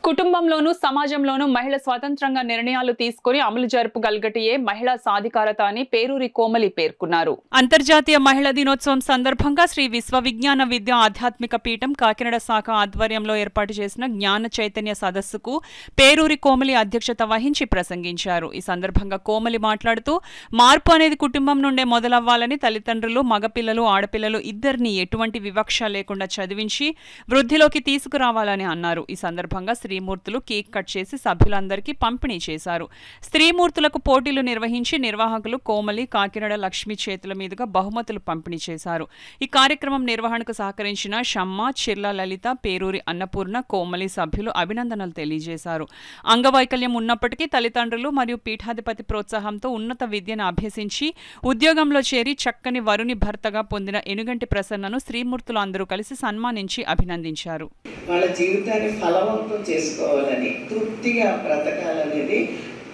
కుటుంబంలోనూ సమాజంలోనూ మహిళ స్వతంత్రంగా నిర్ణయాలు తీసుకుని అమలు జరుపగలిగటియే మహిళా సాధికారత అని పేరూరి కోమలి పేర్కొన్నారు. అంతర్జాతీయ మహిళా దినోత్సవం సందర్భంగా శ్రీ విశ్వ విజ్ఞాన విద్యా ఆధ్యాత్మిక పీఠం కాకినాడ శాఖ ఆధ్వర్యంలో ఏర్పాటు చేసిన జ్ఞాన చైతన్య సదస్సుకు పేరూరి కోమలి అధ్యక్షత వహించి ప్రసంగించారు. ఈ సందర్భంగా కోమలి మాట్లాడుతూ మార్పు అనేది కుటుంబం నుండే మొదలవ్వాలని, తల్లిదండ్రులు మగపిల్లలు ఆడపిల్లలు ఇద్దరిని ఎటువంటి వివక్ష లేకుండా చదివించి వృద్ధిలోకి తీసుకురావాలని అన్నారు. ఈ సందర్భంగా స్త్రీమూర్తులు కేక్ కట్ చేసి సభ్యులందరికీ పంపిణీ చేశారు. స్త్రీమూర్తులకు పోటీలు నిర్వహించి నిర్వాహకులు కోమలి, కాకినాడ లక్ష్మి చేతుల మీదుగా బహుమతులు పంపిణీ చేశారు. ఈ కార్యక్రమం నిర్వహణకు సహకరించిన షమ్మ, చిర్ల లలిత, పేరూరి అన్నపూర్ణ, కోమలి సభ్యులు అభినందనలు తెలియజేశారు. అంగవైకల్యం ఉన్నప్పటికీ తల్లిదండ్రులు మరియు పీఠాధిపతి ప్రోత్సాహంతో ఉన్నత విద్యను అభ్యసించి ఉద్యోగంలో చేరి చక్కని వరుని భర్తగా పొందిన ఎనుగంటి ప్రసన్నను స్త్రీమూర్తులు అందరూ కలిసి సన్మానించి అభినందించారు. వాళ్ళ జీవితాన్ని ఫలవంతం చేసుకోవాలని, తృప్తిగా బ్రతకాలనేది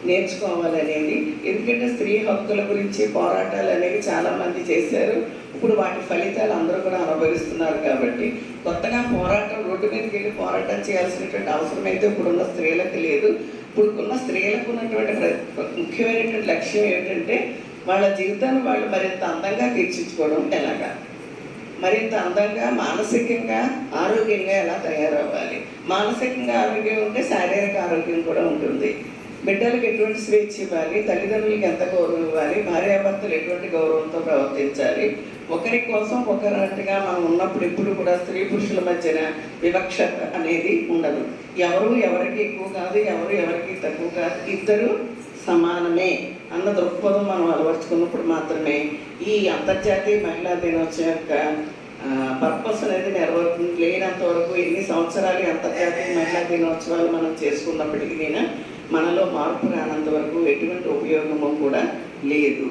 నేర్చుకోవాలనేది. ఎందుకంటే స్త్రీ హక్కుల గురించి పోరాటాలు అనేవి చాలామంది చేశారు. ఇప్పుడు వాటి ఫలితాలు అందరూ కూడా అనుభవిస్తున్నారు. కాబట్టి కొత్తగా రోడ్డు మీదకి వెళ్ళి పోరాటం చేయాల్సినటువంటి అవసరం అయితే ఇప్పుడున్న స్త్రీలకు లేదు. ఇప్పుడున్న స్త్రీలకు ఉన్నటువంటి ముఖ్యమైనటువంటి లక్ష్యం ఏంటంటే వాళ్ళ జీవితాన్ని వాళ్ళు మరింత అందంగా తీర్చించుకోవడం ఎలాగా, మరింత అందంగా మానసికంగా ఆరోగ్యంగా ఎలా తయారవ్వాలి. మానసికంగా ఆరోగ్యం ఉంటే శారీరక ఆరోగ్యం కూడా ఉంటుంది. బిడ్డలకు ఎటువంటి స్వేచ్ఛ ఇవ్వాలి, తల్లిదండ్రులకు ఎంత గౌరవం ఇవ్వాలి, భార్యాభర్తలు ఎటువంటి గౌరవంతో ప్రవర్తించాలి. ఒకరి కోసం ఒకరిగా మనం ఉన్నప్పుడు ఎప్పుడు కూడా స్త్రీ పురుషుల మధ్యన వివక్ష అనేది ఉండదు. ఎవరు ఎవరికి ఎక్కువ కాదు, ఎవరు ఎవరికి తక్కువ కాదు, ఇద్దరు సమానమే అన్న దృక్పథం మనం అలవర్చుకున్నప్పుడు మాత్రమే ఈ అంతర్జాతీయ మహిళా దినోత్సవం యొక్క పర్పస్ అనేది నెరవేరుతుంది. లేనంత వరకు ఎన్ని సంవత్సరాలు అంతర్జాతీయ మహిళా దినోత్సవాలు మనం చేసుకున్నప్పటికీ మనలో మార్పు రానంత వరకు ఎటువంటి ఉపయోగము కూడా లేదు.